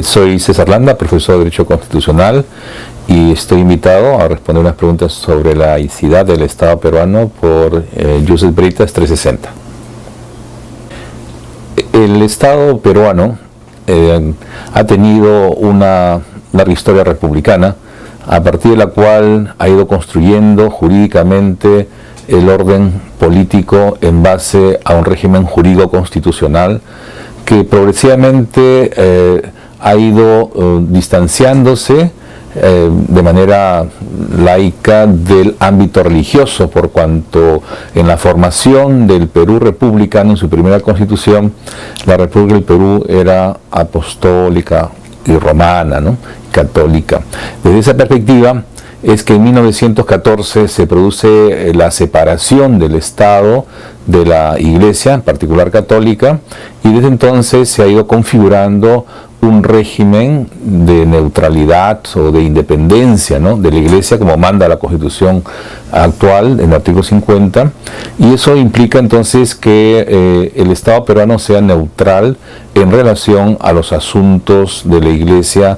Soy César Landa, profesor de Derecho Constitucional, y estoy invitado a responder unas preguntas sobre la laicidad del Estado peruano por Joseph Breitas 360. El Estado peruano ha tenido una larga historia republicana, a partir de la cual ha ido construyendo jurídicamente el orden político en base a un régimen jurídico constitucional que progresivamente ha ido distanciándose de manera laica del ámbito religioso, por cuanto en la formación del Perú republicano, en su primera constitución, la República del Perú era apostólica y romana, ¿no? Católica. Desde esa perspectiva es que en 1914 se produce la separación del Estado de la Iglesia, en particular católica, y desde entonces se ha ido configurando un régimen de neutralidad o de independencia, ¿no?, de la Iglesia, como manda la Constitución actual, en el artículo 50, y eso implica entonces que el Estado peruano sea neutral en relación a los asuntos de la Iglesia,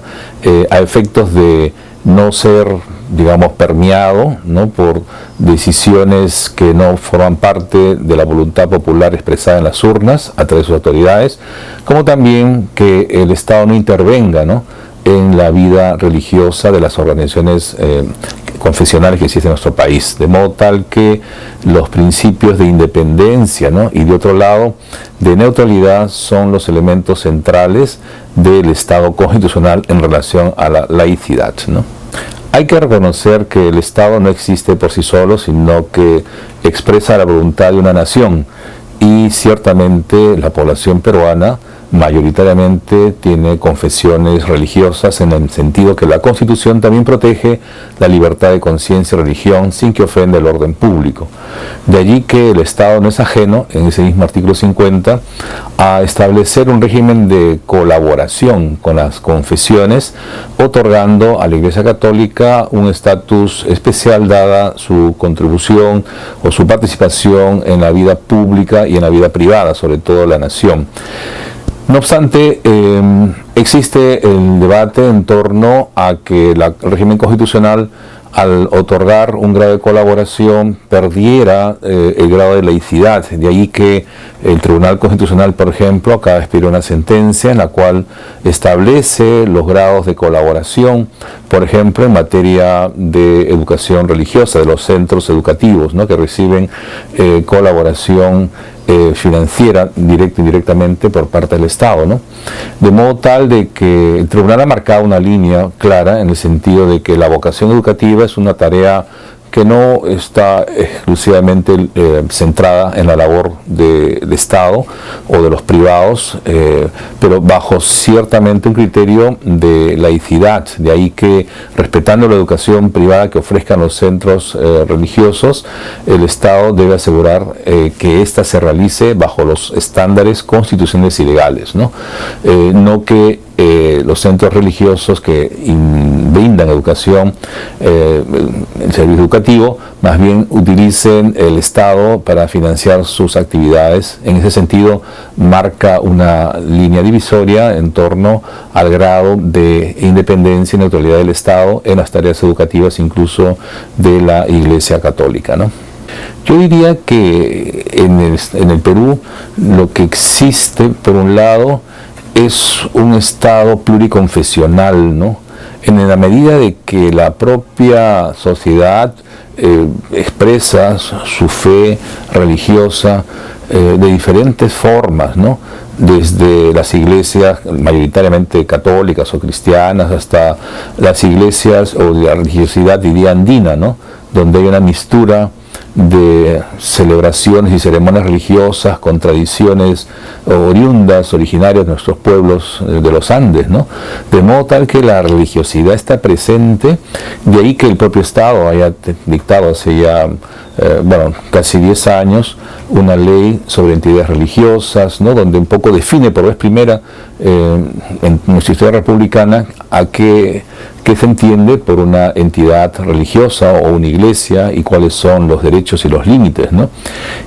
a efectos de no ser, digamos, permeado, ¿no?, por decisiones que no forman parte de la voluntad popular expresada en las urnas a través de sus autoridades, como también que el Estado no intervenga, ¿no?, en la vida religiosa de las organizaciones confesionales que existen en nuestro país, de modo tal que los principios de independencia, ¿no?, y de otro lado de neutralidad son los elementos centrales del Estado constitucional en relación a la laicidad, ¿no? Hay que reconocer que el Estado no existe por sí solo, sino que expresa la voluntad de una nación, y ciertamente la población peruana mayoritariamente tiene confesiones religiosas, en el sentido que la Constitución también protege la libertad de conciencia y religión sin que ofenda el orden público. De allí que el Estado no es ajeno, en ese mismo artículo 50, a establecer un régimen de colaboración con las confesiones, otorgando a la Iglesia Católica un estatus especial dada su contribución o su participación en la vida pública y en la vida privada, sobre todo la nación. No obstante, existe el debate en torno a que el régimen constitucional, al otorgar un grado de colaboración, perdiera el grado de laicidad. De ahí que el Tribunal Constitucional, por ejemplo, acaba de expirar una sentencia en la cual establece los grados de colaboración, por ejemplo, en materia de educación religiosa, de los centros educativos, ¿no?, que reciben colaboración financiera, directa e indirectamente, por parte del Estado, ¿no? De modo tal de que el tribunal ha marcado una línea clara en el sentido de que la vocación educativa es una tarea que no está exclusivamente centrada en la labor del Estado o de los privados, pero bajo ciertamente un criterio de laicidad. De ahí que, respetando la educación privada que ofrezcan los centros religiosos, el Estado debe asegurar que ésta se realice bajo los estándares constitucionales y legales, ¿no? No que los centros religiosos que brindan educación, el servicio educativo, más bien utilicen el Estado para financiar sus actividades. En ese sentido, marca una línea divisoria en torno al grado de independencia y neutralidad del Estado en las tareas educativas, incluso de la Iglesia Católica, ¿no? Yo diría que en el Perú lo que existe, por un lado, es un Estado pluriconfesional, ¿no?, en la medida de que la propia sociedad expresa su fe religiosa de diferentes formas, ¿no?, desde las iglesias mayoritariamente católicas o cristianas hasta las iglesias o de la religiosidad, diría, andina, ¿no?, donde hay una mistura de celebraciones y ceremonias religiosas con tradiciones oriundas, originarias de nuestros pueblos de los Andes, ¿no? De modo tal que la religiosidad está presente, de ahí que el propio Estado haya dictado hace ya casi 10 años una ley sobre entidades religiosas, ¿no?, donde un poco define por vez primera en nuestra historia republicana a qué qué se entiende por una entidad religiosa o una iglesia y cuáles son los derechos y los límites, ¿no?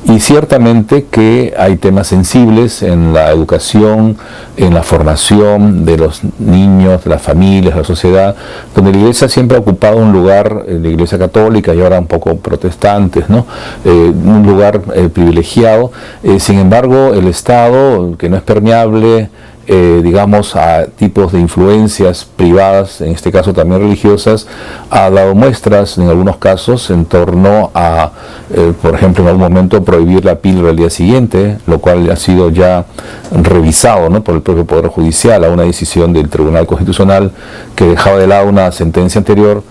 Y ciertamente que hay temas sensibles en la educación, en la formación de los niños, de las familias, de la sociedad, donde la iglesia siempre ha ocupado un lugar, la iglesia católica y ahora un poco protestantes, ¿no? Un lugar privilegiado. Sin embargo, el Estado, que no es permeable, digamos, a tipos de influencias privadas, en este caso también religiosas, ha dado muestras en algunos casos en torno a, por ejemplo, en algún momento prohibir la píldora al día siguiente, lo cual ha sido ya revisado, ¿no?, por el propio Poder Judicial a una decisión del Tribunal Constitucional que dejaba de lado una sentencia anterior.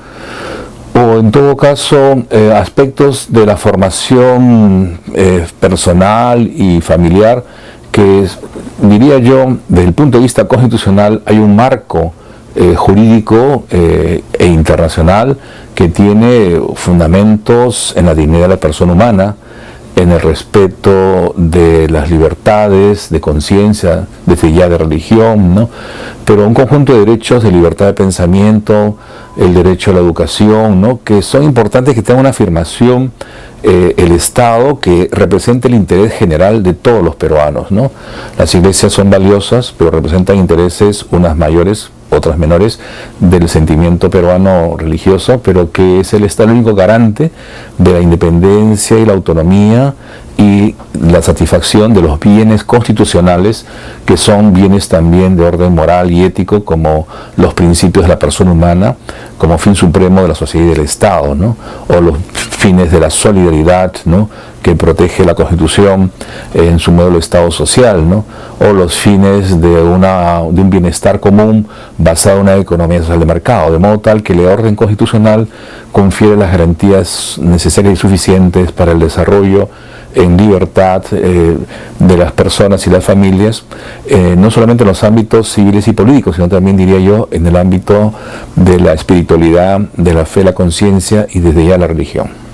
O en todo caso, aspectos de la formación personal y familiar que diría yo, desde el punto de vista constitucional, hay un marco jurídico e internacional que tiene fundamentos en la dignidad de la persona humana, en el respeto de las libertades de conciencia, desde ya de religión, ¿no? Pero un conjunto de derechos de libertad de pensamiento, el derecho a la educación, ¿no?, que son importantes, que tengan una afirmación el Estado que represente el interés general de todos los peruanos, ¿no? Las iglesias son valiosas, pero representan intereses, unas mayores, otras menores, del sentimiento peruano religioso, pero que es el Estado el único garante de la independencia y la autonomía y la satisfacción de los bienes constitucionales, que son bienes también de orden moral y ético, como los principios de la persona humana, como fin supremo de la sociedad y del Estado, ¿no?, o los fines de la solidaridad, ¿no?, que protege la Constitución en su modelo de Estado social, ¿no?, o los fines de un bienestar común basado en una economía social de mercado, de modo tal que la orden constitucional confiere las garantías necesarias y suficientes para el desarrollo en libertad de las personas y las familias, no solamente en los ámbitos civiles y políticos, sino también, diría yo, en el ámbito de la espiritualidad, de la fe, la conciencia y desde ya la religión.